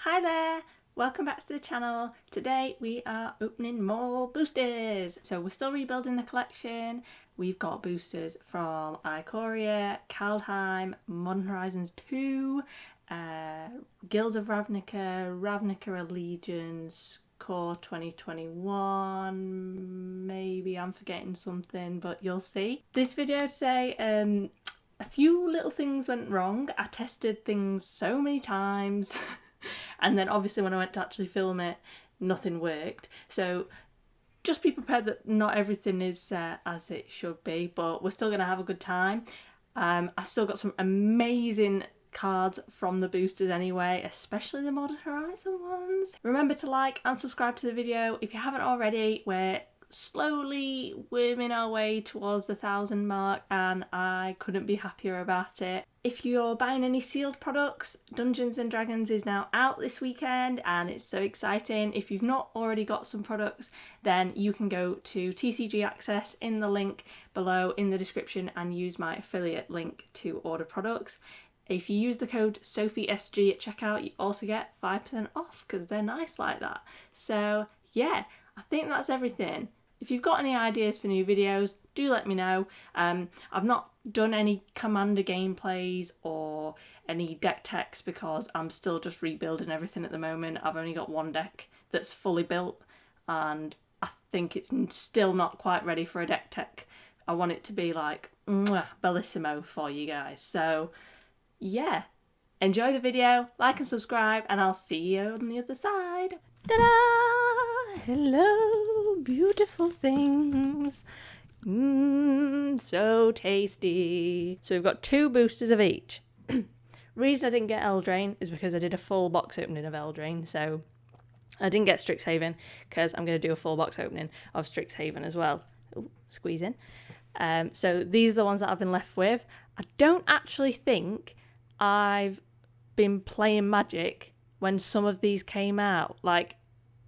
Hi there, welcome back to the channel. Today we are opening more boosters. So we're still rebuilding the collection. We've got boosters from Ikoria, Kaldheim, Modern Horizons 2, Guilds of Ravnica, Ravnica Allegiance, Core 2021, maybe I'm forgetting something, but you'll see. This video today, a few little things went wrong. I tested things so many times. And then obviously when I went to actually film it, nothing worked. So just be prepared that not everything is as it should be, but we're still going to have a good time. I still got some amazing cards from the boosters anyway, especially the Modern Horizon ones. Remember to like and subscribe to the video if you haven't already. We're slowly worming our way towards the 1,000 mark and I couldn't be happier about it. If you're buying any sealed products, Dungeons and Dragons is now out this weekend and it's so exciting. If you've not already got some products, then you can go to TCG Access in the link below in the description and use my affiliate link to order products. If you use the code SophieSG at checkout, you also get 5% off because they're nice like that. So yeah, I think that's everything. If you've got any ideas for new videos, do let me know. I've not done any Commander gameplays or any deck techs because I'm still just rebuilding everything at the moment. I've only got one deck that's fully built and I think it's still not quite ready for a deck tech. I want it to be like bellissimo for you guys. So yeah, enjoy the video, like and subscribe, and I'll see you on the other side. Ta-da! Hello, beautiful things. So tasty. So we've got 2 boosters of each. Reason I didn't get Eldraine is because I did a full box opening of Eldraine, so I didn't get Strixhaven because I'm going to do a full box opening of Strixhaven as well. Ooh, squeeze in. So these are the ones that I've been left with. I don't actually think I've been playing Magic when some of these came out, like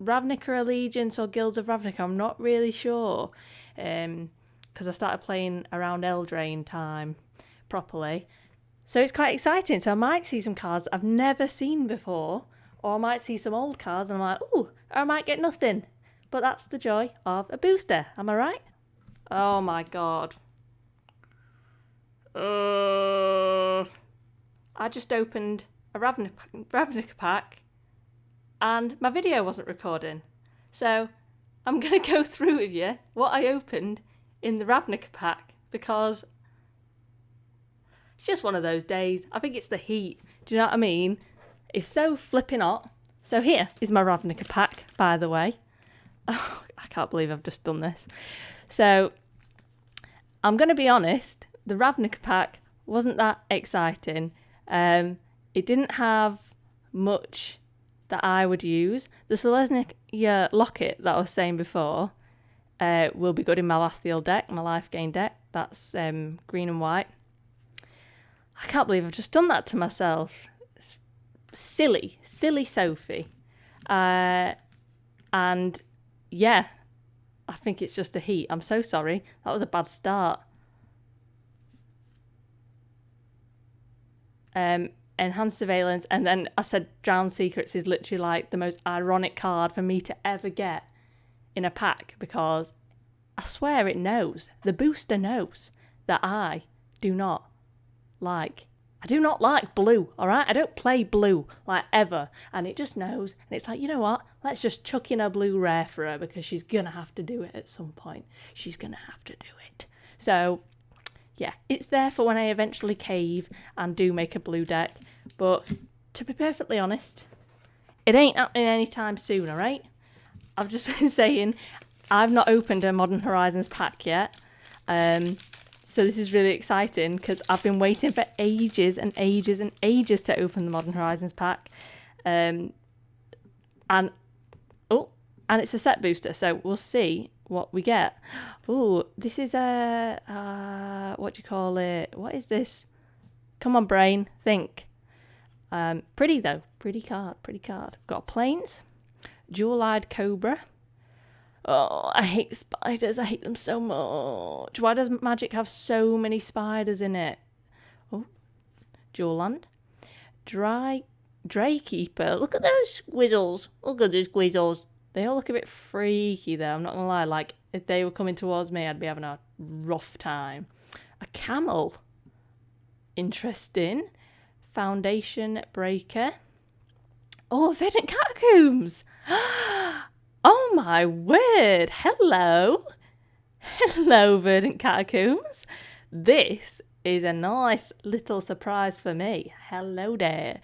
Ravnica Allegiance or Guilds of Ravnica. I'm not really sure because I started playing around Eldraine time properly. So it's quite exciting. So I might see some cards I've never seen before, or I might see some old cards and I'm like, ooh, or I might get nothing. But that's the joy of a booster. Am I right? Oh my god. I just opened a Ravnica pack and my video wasn't recording. So I'm going to go through with you what I opened in the Ravnica pack because it's just one of those days. I think it's the heat. Do you know what I mean? It's so flipping hot. So here is my Ravnica pack, by the way. Oh, I can't believe I've just done this. So I'm going to be honest, the Ravnica pack wasn't that exciting. It didn't have much that I would use. The Selesnya locket that I was saying before will be good in my Lathiel deck, my life gain deck. That's green and white. I can't believe I've just done that to myself. It's silly Sophie. And yeah, I think it's just the heat. I'm so sorry. That was a bad start. Enhanced Surveillance, and then I said Drowned Secrets is literally like the most ironic card for me to ever get in a pack because I swear it knows. The booster knows that I do not like blue, alright? I don't play blue, like, ever. And it just knows. And it's like, you know what? Let's just chuck in a blue rare for her because she's going to have to do it at some point. She's going to have to do it. So yeah, it's there for when I eventually cave and do make a blue deck. But to be perfectly honest, it ain't happening anytime soon, alright? I've just been saying I've not opened a Modern Horizons pack yet. So this is really exciting because I've been waiting for ages and ages and ages to open the Modern Horizons pack. And it's a set booster, so we'll see what we get. Oh, this is a what do you call it? What is this? Come on, brain, think. Pretty though, pretty card. Got a Plains, Jewel-Eyed Cobra. Oh, I hate spiders. I hate them so much. Why does Magic have so many spiders in it? Oh, Jewel Land, Dry Draykeeper. Look at those squizzles. Look at those squizzles. They all look a bit freaky though, I'm not gonna lie. Like, if they were coming towards me, I'd be having a rough time. A camel. Interesting. Foundation breaker. Oh, Verdant Catacombs. Oh my word. Hello. Hello, Verdant Catacombs. This is a nice little surprise for me. Hello there.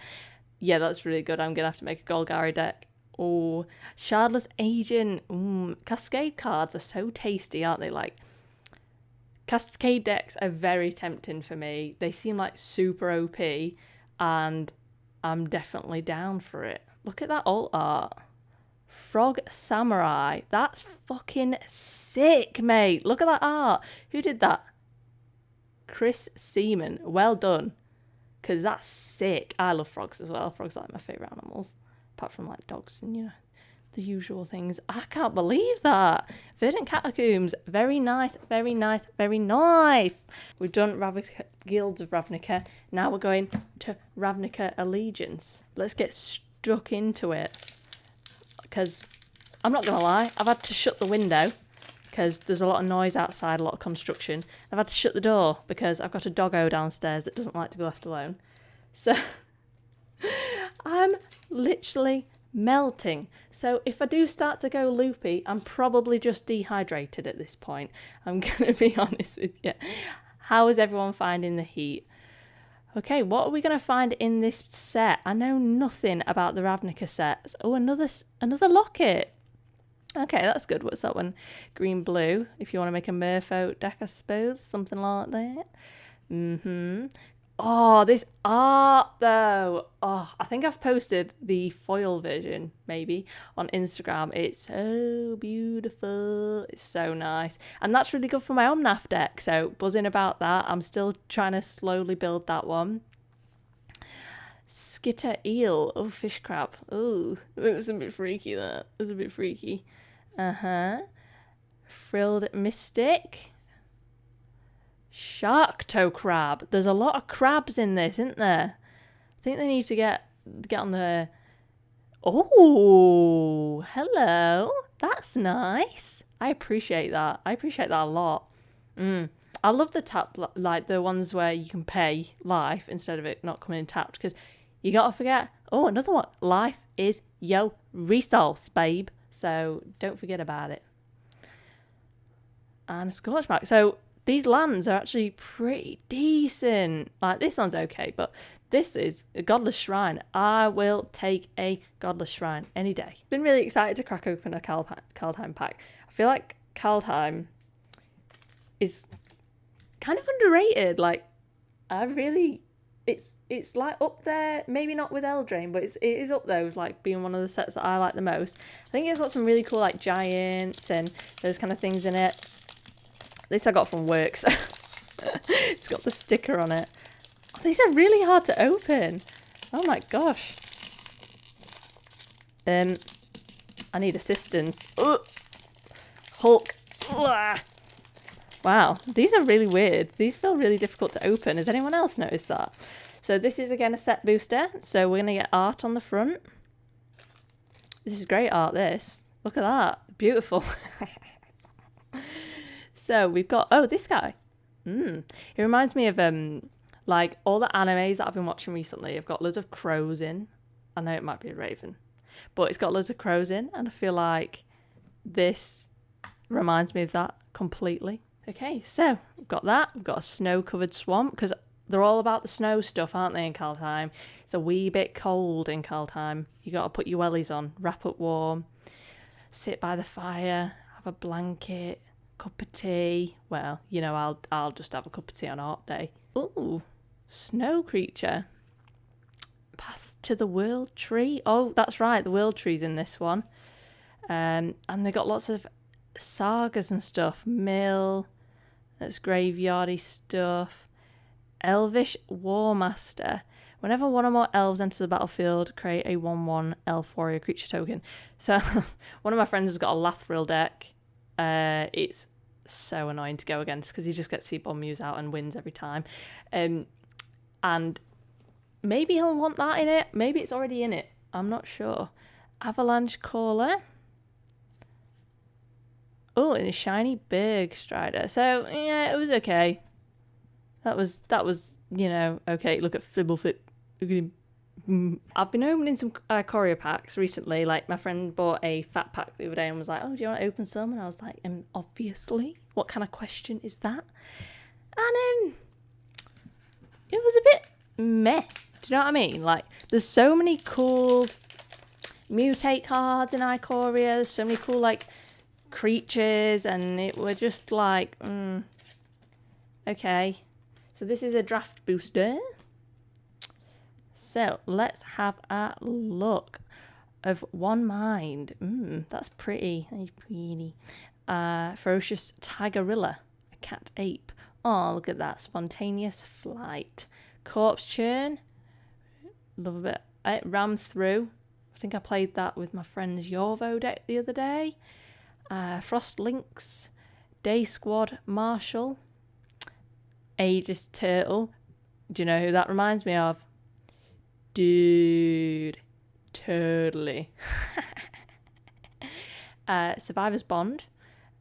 Yeah, that's really good. I'm going to have to make a Golgari deck. Oh, Shardless Agent. Cascade cards are so tasty, aren't they? Like, Cascade decks are very tempting for me. They seem like super OP, and I'm definitely down for it. Look at that alt art. Frog Samurai. That's fucking sick, mate. Look at that art. Who did that? Chris Seaman. Well done. Because that's sick. I love frogs as well. Frogs are like my favourite animals. Apart from like dogs and, you know, the usual things. I can't believe that. Verdant Catacombs. Very nice, very nice, very nice. We've done Guilds of Ravnica. Now we're going to Ravnica Allegiance. Let's get stuck into it. Because I'm not going to lie, I've had to shut the window because there's a lot of noise outside, a lot of construction. I've had to shut the door because I've got a doggo downstairs that doesn't like to be left alone. So I'm literally melting. So if I do start to go loopy, I'm probably just dehydrated at this point. I'm going to be honest with you. How is everyone finding the heat? Okay, what are we going to find in this set? I know nothing about the Ravnica sets. Oh, another locket. Okay, that's good. What's that one? Green, blue. If you want to make a Merfolk deck, I suppose. Something like that. Oh, this art, though. Oh, I think I've posted the foil version, maybe, on Instagram. It's so beautiful. It's so nice. And that's really good for my Omnath deck, so buzzing about that. I'm still trying to slowly build that one. Skitter eel. Oh, fish crab. Oh, that's a bit freaky, that. That's a bit freaky. Frilled mystic. Shark toe crab. There's a lot of crabs in this, isn't there? I think they need to get on the... Oh, hello. That's nice. I appreciate that. I appreciate that a lot. I love the tap, like the ones where you can pay life instead of it not coming in tapped, because you got to forget, oh, another one. Life is your resource, babe. So don't forget about it. And a Scorchmark. So these lands are actually pretty decent. Like, this one's okay, but this is a Godless Shrine. I will take a Godless Shrine any day. Been really excited to crack open a Kaldheim pack. I feel like Kaldheim is kind of underrated. Like, I really... It's like up there, maybe not with Eldraine, but it is up there with like being one of the sets that I like the most. I think it's got some really cool like giants and those kind of things in it. This I got from Works. It's got the sticker on it. Oh, these are really hard to open. Oh my gosh. I need assistance. Ugh. Hulk. Ugh. Wow, these are really weird. These feel really difficult to open. Has anyone else noticed that? So this is, again, a set booster. So we're going to get art on the front. This is great art, this. Look at that. Beautiful. So we've got... Oh, this guy. It reminds me of, like, all the animes that I've been watching recently. I've got loads of crows in. I know it might be a raven. But it's got loads of crows in. And I feel like this reminds me of that completely. Okay, so we've got that. We've got a snow-covered swamp, because they're all about the snow stuff, aren't they, in Kaldheim? It's a wee bit cold in Kaldheim. You got to put your wellies on, wrap up warm, sit by the fire, have a blanket, cup of tea. Well, you know, I'll just have a cup of tea on a hot day. Ooh, snow creature. Path to the World Tree. Oh, that's right, the World Tree's in this one. And they got lots of sagas and stuff. Mill, that's graveyardy stuff. Elvish Warmaster. Whenever one or more elves enter the battlefield, create a 1/1 elf warrior creature token. So one of my friends has got a Lathril deck. It's so annoying to go against because he just gets Seaborn Muse out and wins every time. And maybe he'll want that in it. Maybe it's already in it. I'm not sure. Avalanche Caller. Oh, and a shiny Berg Strider. So, yeah, it was okay. That was, you know, okay. Look at Fibbleflip. Look at him. I've been opening some Ikoria packs recently. Like, my friend bought a fat pack the other day and was like, oh, do you want to open some? And I was like, obviously. What kind of question is that? And it was a bit meh. Do you know what I mean? Like, there's so many cool mutate cards in Ikoria. There's so many cool, like, creatures. And it were just like, okay. So this is a draft booster. So let's have a look of One Mind. That's pretty. That's pretty. Ferocious Tigerilla, a cat ape. Oh, look at that. Spontaneous Flight. Corpse Churn. Love a bit. Ram Through. I think I played that with my friend's Yorvo deck the other day. Frost Lynx. Day Squad Marshal. Aegis Turtle. Do you know who that reminds me of? Dude. Totally. Survivor's Bond.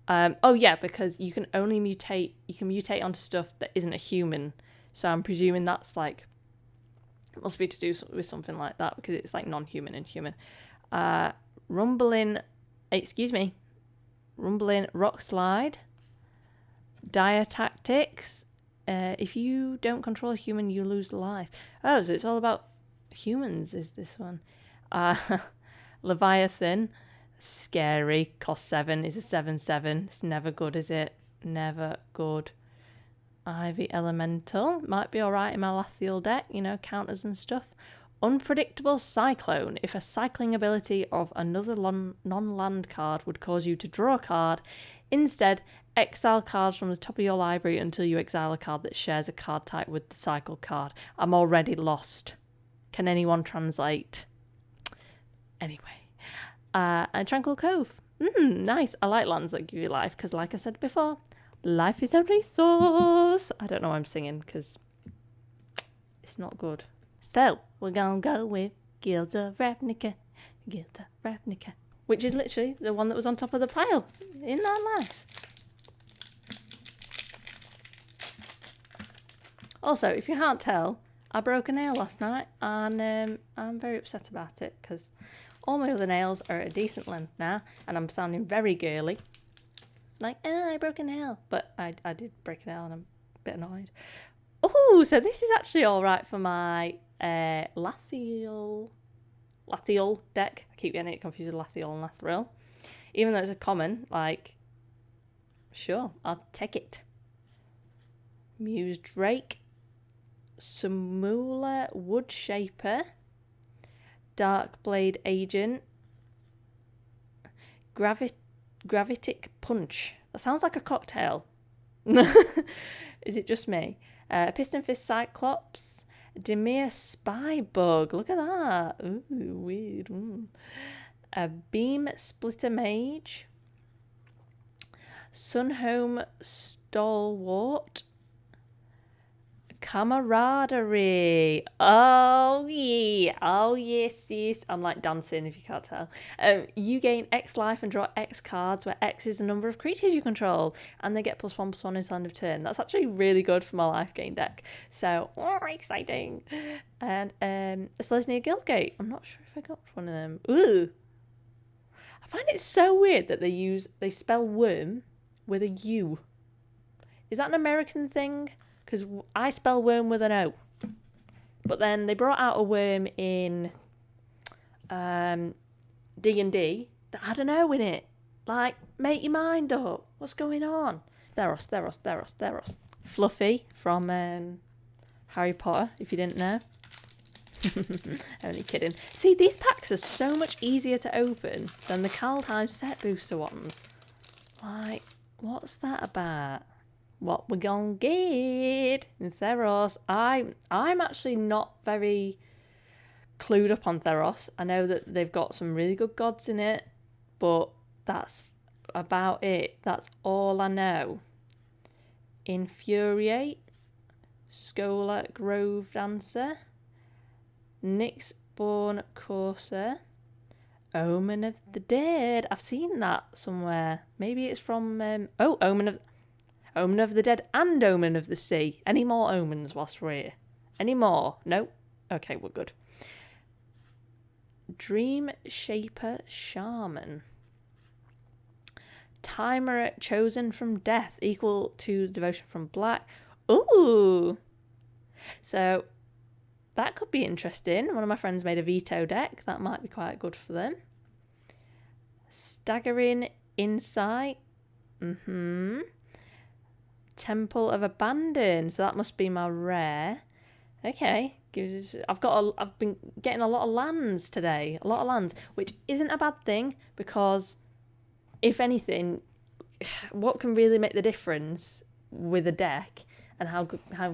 Oh yeah, because you can only mutate. You can mutate onto stuff that isn't a human. So I'm presuming that's like must be to do with something like that because it's like non-human and human. Rumbling Rock Slide. Dire Tactics. If you don't control a human, you lose life. Oh, so it's all about humans. Is this one? Leviathan. Scary. Cost 7. Is a 7/7. It's never good, is it? Never good. Ivy Elemental. Might be alright in my Lathiel deck, you know, counters and stuff. Unpredictable Cyclone. If a cycling ability of another non-land card would cause you to draw a card, instead, exile cards from the top of your library until you exile a card that shares a card type with the cycle card. I'm already lost. Can anyone translate? Anyway. And Tranquil Cove. Nice. I like lands that give you life because, like I said before, life is a resource. I don't know why I'm singing because it's not good. So, we're going to go with Guild of Ravnica. Guild of Ravnica. Which is literally the one that was on top of the pile. Isn't that nice? Also, if you can't tell, I broke a nail last night and I'm very upset about it because all my other nails are at a decent length now and I'm sounding very girly. Like, I broke a nail. But I did break a nail and I'm a bit annoyed. Oh, so this is actually all right for my Lathiel deck. I keep getting it confused with Lathiel and Lathril. Even though it's a common, like, sure, I'll take it. Muse Drake. Samula Woodshaper. Darkblade Agent. Gravitic Punch. That sounds like a cocktail. Is it just me? Piston Fist Cyclops. Demir Spybug. Look at that. Ooh, weird. A Beam Splitter Mage. Sunhome Stalwart. Camaraderie. Oh yeah. Oh yes. I'm like dancing if you can't tell. You gain X life and draw X cards where X is the number of creatures you control and they get +1/+1 until end of turn. That's actually really good for my life gain deck. So exciting. And a Selesnya Guildgate. I'm not sure if I got one of them. Ooh. I find it so weird that they spell worm with a U. Is that an American thing? Because I spell worm with an O. But then they brought out a worm in D&D that had an O in it. Like, make your mind up. What's going on? Theros. Fluffy from Harry Potter, if you didn't know. Only kidding. See, these packs are so much easier to open than the Kaldheim set booster ones. Like, what's that about? What we're gonna get in Theros. I'm actually not very clued up on Theros. I know that they've got some really good gods in it, but that's about it. That's all I know. Infuriate, Scholar Grove Dancer, Nyxborn Courser. Omen of the Dead. I've seen that somewhere. Maybe it's from Omen of the Dead and Omen of the Sea. Any more omens whilst we're here? Any more? No? Okay, we're good. Dream Shaper Shaman. Timer chosen from death equal to devotion from black. Ooh. So that could be interesting. One of my friends made a veto deck. That might be quite good for them. Staggering Insight. Temple of Abandon. So that must be my rare. Okay. I've been getting a lot of lands today. A lot of lands, which isn't a bad thing because if anything, what can really make the difference with a deck and how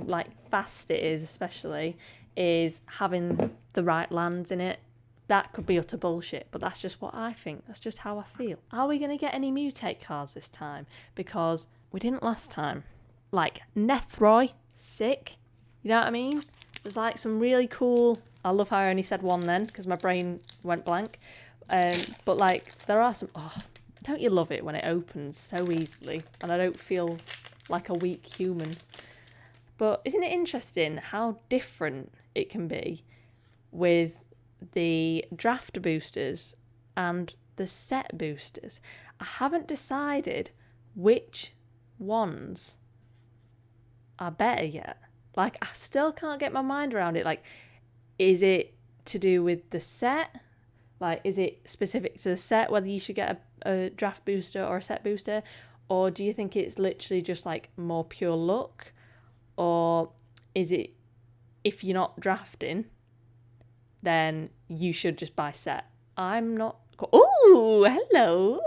like fast it is, especially, is having the right lands in it. That could be utter bullshit, but that's just what I think. That's just how I feel. Are we going to get any mutate cards this time? Because we didn't last time. Like Nethroy, sick. You know what I mean? There's like some really cool... I love how I only said one then because my brain went blank. But like there are some... Oh, don't you love it when it opens so easily and I don't feel like a weak human? But isn't it interesting how different it can be with the draft boosters and the set boosters? I haven't decided which ones are better yet. Like, I still can't get my mind around it. Like, is it to do with the set? Like, is it specific to the set, whether you should get a draft booster or a set booster? Or do you think it's literally just, like, more pure luck? Or is it, if you're not drafting, then you should just buy set? I'm not... Oh, hello!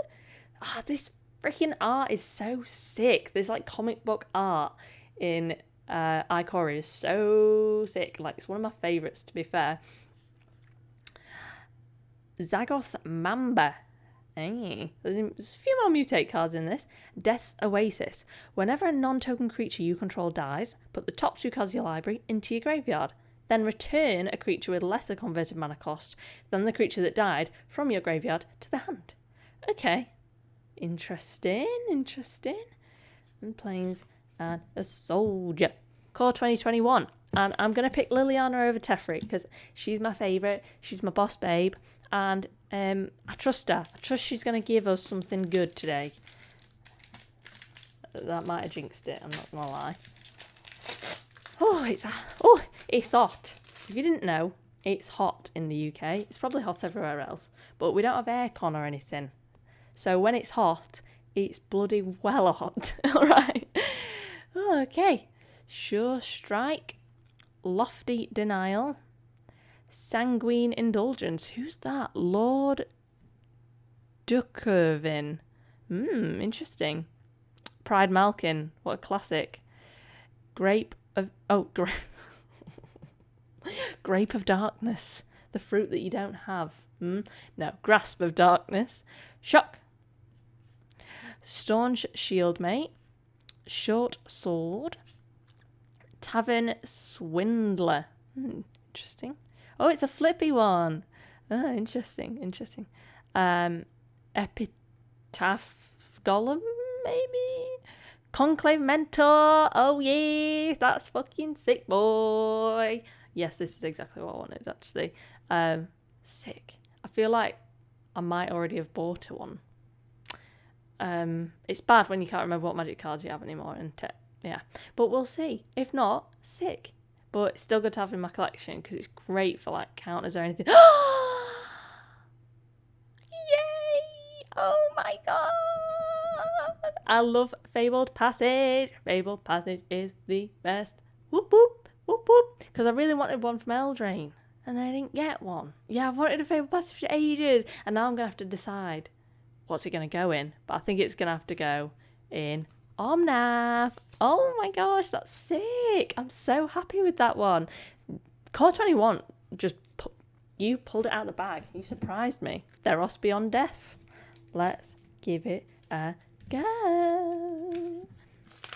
Ah, this freaking art is so sick. This, like, comic book art in Ikoria is so sick. Like, it's one of my favourites, to be fair. Zagoth Mamba. Hey, there's a few more mutate cards in this. Death's Oasis. Whenever a non-token creature you control dies, put the top 2 cards of your library into your graveyard. Then return a creature with lesser converted mana cost than the creature that died from your graveyard to the hand. Okay. Interesting. And Plains and a Soldier. Core 2021. And I'm going to pick Liliana over Teferi because she's my favourite. She's my boss babe. And I trust her. I trust she's going to give us something good today. That might have jinxed it, I'm not going to lie. It's hot. If you didn't know, it's hot in the UK. It's probably hot everywhere else. But we don't have aircon or anything. So when it's hot, it's bloody well hot. All right. Okay. Sure Strike. Lofty Denial. Sanguine Indulgence. Who's that? Lord Dukervin. Interesting. Pride Malkin. What a classic. Grape of Darkness. The fruit that you don't have. No. Grasp of Darkness. Shock. Staunch Shieldmate. Short Sword. Tavern Swindler. Interesting. Oh, it's a flippy one. Oh, interesting. Epitaph Golem, maybe? Conclave Mentor. Oh, yeah. That's fucking sick, boy. Yes, this is exactly what I wanted, actually. Sick. I feel like I might already have bought one. It's bad when you can't remember what magic cards you have anymore. Yeah. But we'll see. If not, sick. But it's still good to have in my collection because it's great for like counters or anything. Yay! Oh my god! I love Fabled Passage. Fabled Passage is the best. Whoop whoop whoop whoop. Because I really wanted one from Eldraine and I didn't get one. Yeah, I've wanted a Fabled Passage for ages and now I'm gonna have to decide what's it gonna go in. But I think it's gonna have to go in Omnath. Oh my gosh, that's sick. I'm so happy with that one. Core 21, you pulled it out of the bag. You surprised me. Theros Beyond Death. Let's give it a go.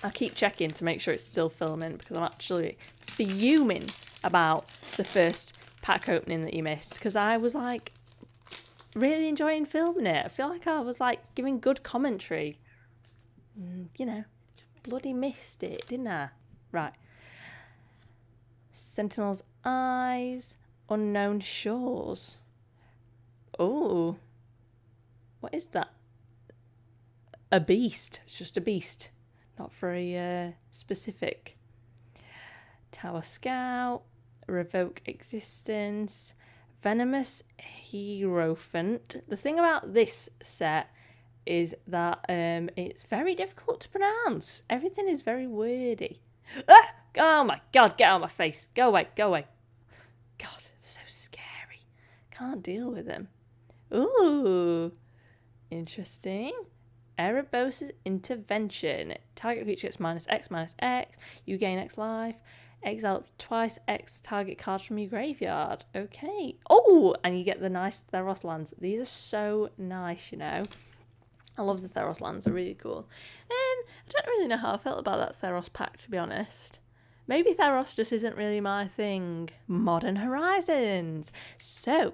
I'll keep checking to make sure it's still filming because I'm actually fuming about the first pack opening that you missed, because I was like really enjoying filming it. I feel like I was like giving good commentary. You know, bloody missed it, didn't I? Right. Sentinel's Eyes, Unknown Shores. Oh, what is that? A beast. It's just a beast, not very specific. Tower Scout, Revoke Existence, Venomous Hierophant. The thing about this set is that it's very difficult to pronounce. Everything is very wordy. Ah! Oh my god, get out of my face. Go away, go away. God, it's so scary. Can't deal with them. Ooh, interesting. Erebos' Intervention. Target creature gets -X/-X. You gain X life. Exile twice X target cards from your graveyard. Okay. Oh, and you get the nice Theros lands. These are so nice, you know. I love the Theros lands. They're really cool. I don't really know how I felt about that Theros pack, to be honest. Maybe Theros just isn't really my thing. Modern Horizons. So,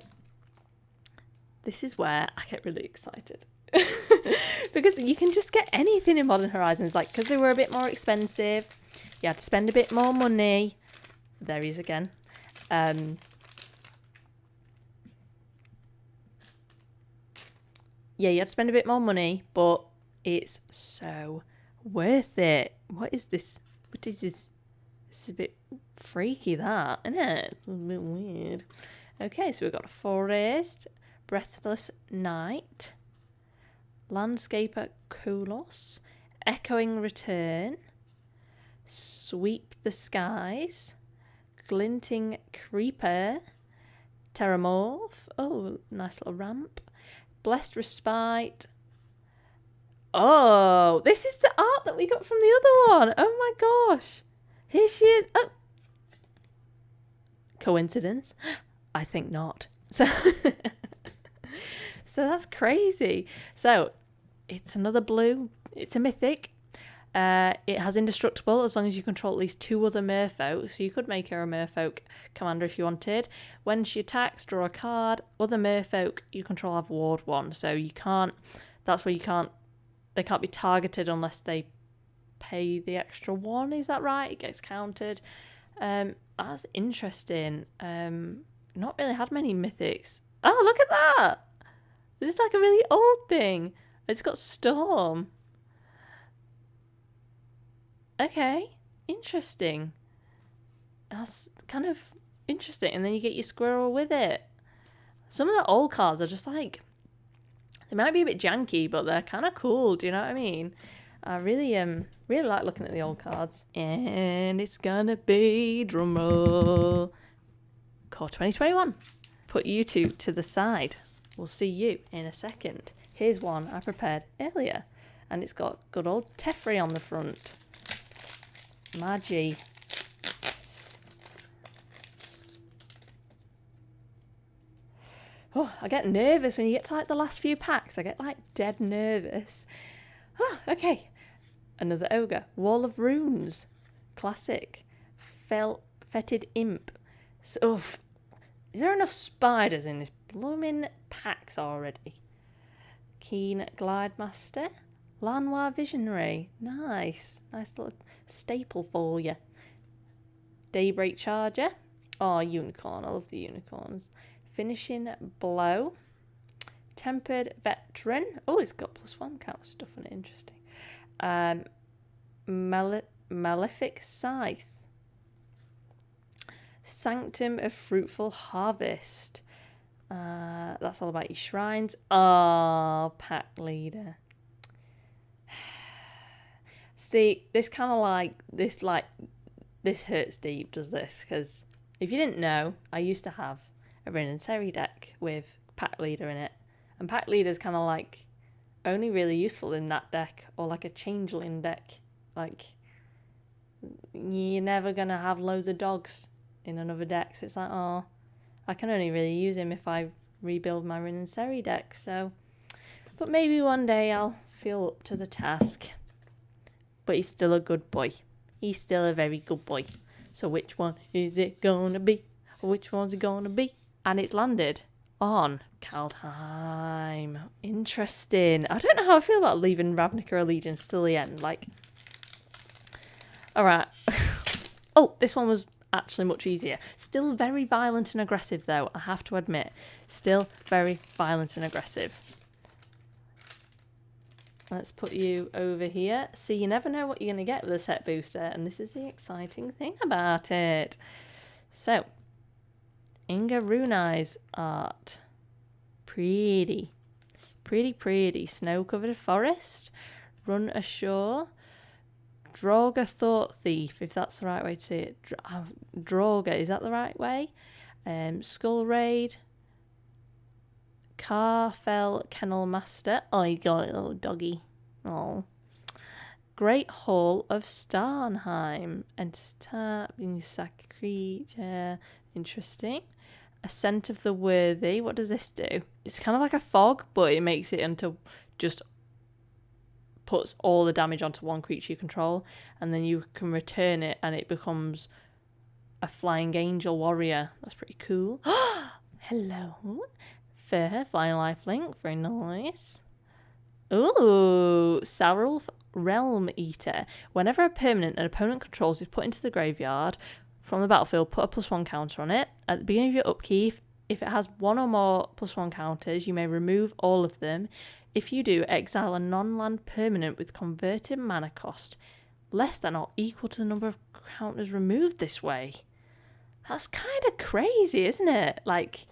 this is where I get really excited. Because you can just get anything in Modern Horizons. Like, because they were a bit more expensive, you had to spend a bit more money. There he is again. Yeah, you had to spend a bit more money, but it's so worth it. What is this? What is this? It's a bit freaky, that, isn't it? It's a bit weird. Okay, so we've got a Forest, Breathless Night, Landscaper Koulos, Echoing Return, Sweep the Skies, Glinting Creeper, Terramorph. Oh, nice little ramp. Blessed Respite. Oh, this is the art that we got from the other one. Oh my gosh. Here she is. Oh. Coincidence? I think not. So, so that's crazy. So, it's another blue. It's a mythic. It has indestructible as long as you control at least 2 other merfolk. So you could make her a merfolk commander if you wanted. When she attacks, draw a card. Other merfolk you control have ward 1. So you can't. That's where you can't. They can't be targeted unless they pay the extra 1. Is that right? It gets counted. That's interesting. Not really had many mythics. Oh, look at that! This is like a really old thing. It's got Storm. Okay, interesting. That's kind of interesting. And then you get your squirrel with it. Some of the old cards are just like, they might be a bit janky, but they're kind of cool. Do you know what I mean? I really like looking at the old cards. And it's gonna be drumroll. Core 2021. Put you two to the side. We'll see you in a second. Here's one I prepared earlier. And it's got good old Teferi on the front. Magi. Oh, I get nervous when you get to like the last few packs. I get like dead nervous. Oh, okay. Another ogre. Wall of Runes. Classic. Fetid Imp. So, is there enough spiders in this blooming packs already? Keen Glide Master. Lanois Visionary. Nice. Nice little staple for you. Daybreak Charger. Oh, Unicorn. I love the unicorns. Finishing Blow. Tempered Veteran. Oh, it's got +1 kind of stuff on it. Interesting. Malefic Scythe. Sanctum of Fruitful Harvest. That's all about your shrines. Oh, pack leader. See, this kind of like, this hurts deep, does this? Because if you didn't know, I used to have a Rin and Seri deck with pack leader in it. And pack leader's kind of like only really useful in that deck, or like a changeling deck. Like, you're never going to have loads of dogs in another deck. So it's like, oh, I can only really use him if I rebuild my Rin and Seri deck. So, but maybe one day I'll feel up to the task. But he's still a good boy. He's still a very good boy. So which one is it gonna be? Which one's it gonna be? And it's landed on Kaldheim. Interesting. I don't know how I feel about leaving Ravnica Allegiance till the end. Like, alright. Oh, this one was actually much easier. Still very violent and aggressive though, I have to admit. Still very violent and aggressive. Let's put you over here. See, you never know what you're going to get with a set booster, and this is the exciting thing about it. So, Inga Runai's art. Pretty. Pretty, pretty. Snow-covered forest. Run ashore. Draugr Thought Thief, if that's the right way to say it. Draugr, is that the right way? Skull Raid. Carfell Kennel Master. Oh, you got a little doggy. Oh. Great Hall of Starnheim. Enter tap. Sack creature. Interesting. Ascent of the Worthy. What does this do? It's kind of like a fog, but it makes it into just puts all the damage onto one creature you control, and then you can return it and it becomes a flying angel warrior. That's pretty cool. Hello. Fair, flying lifelink, very nice. Ooh, Sarulf Realm Eater. Whenever a permanent an opponent controls is put into the graveyard from the battlefield, put a +1 counter on it. At the beginning of your upkeep, if it has one or more +1 counters, you may remove all of them. If you do, exile a non-land permanent with converted mana cost less than or equal to the number of counters removed this way. That's kind of crazy, isn't it? Like,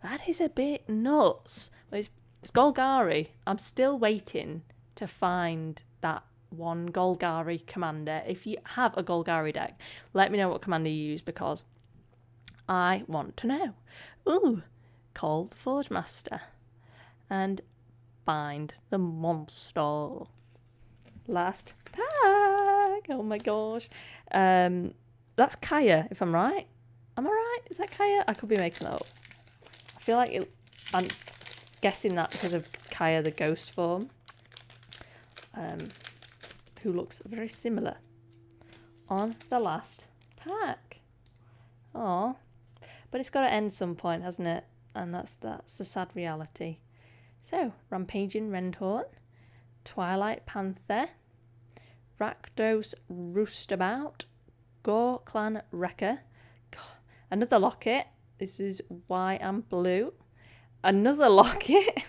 that is a bit nuts. It's Golgari. I'm still waiting to find that one Golgari commander. If you have a Golgari deck, let me know what commander you use, because I want to know. Ooh, Call the Forge Master. And Bind the Monster. Last pack. Oh my gosh. That's Kaya, if I'm right. Am I right? Is that Kaya? I could be making that up. I feel like I'm guessing that because of Kaya the ghost form, who looks very similar on the last pack. Oh, but it's got to end some point, hasn't it? And that's the sad reality. So, Rampaging Rendhorn, Twilight Panther, Rakdos Roostabout, Gore Clan Wrecker, another locket. This is why I'm blue. Another locket.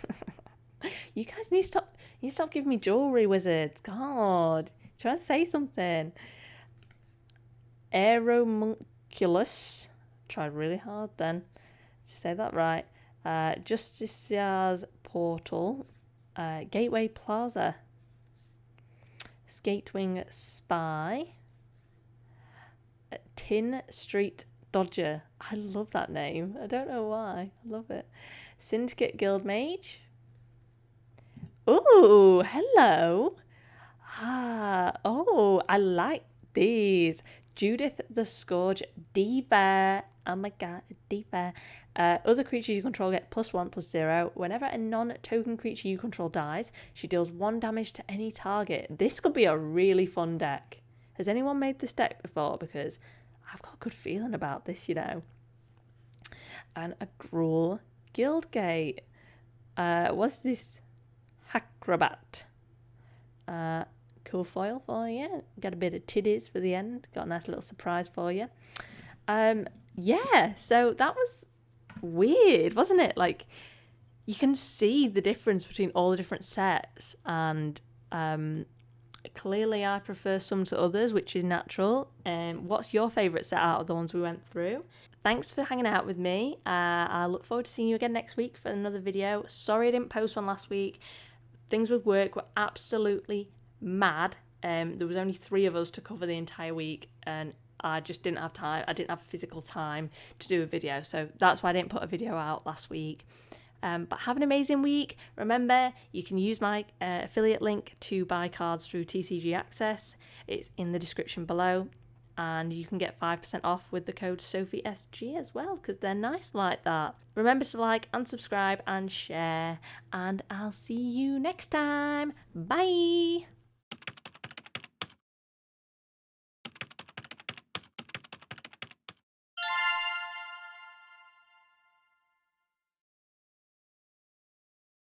You guys need to stop giving me jewelry, wizards. God, try to say something. Aeromunculus. Tried really hard then to say that right. Justiciar's Portal. Gateway Plaza. Skatewing Spy. Tin Street Dodger. I love that name. I don't know why. I love it. Syndicate Guild Mage. Ooh, hello. Oh, I like these. Judith the Scourge Diva. Oh my god, Diva. Other creatures you control get +1/+0. Whenever a non-token creature you control dies, she deals 1 damage to any target. This could be a really fun deck. Has anyone made this deck before? Because I've got a good feeling about this, you know. And a Gruul Guildgate. What's this? Acrobat. Cool foil for you. Got a bit of titties for the end. Got a nice little surprise for you. Yeah, so that was weird, wasn't it? Like, you can see the difference between all the different sets, and clearly I prefer some to others, which is natural. What's your favourite set out of the ones we went through? Thanks for hanging out with me. I look forward to seeing you again next week for another video. Sorry I didn't post one last week. Things with work were absolutely mad. There was only 3 of us to cover the entire week, and I just didn't have time. I didn't have physical time to do a video, so that's why I didn't put a video out last week. But have an amazing week. Remember, you can use my affiliate link to buy cards through TCG Access. It's in the description below. And you can get 5% off with the code SophieSG as well, because they're nice like that. Remember to like and subscribe and share. And I'll see you next time. Bye!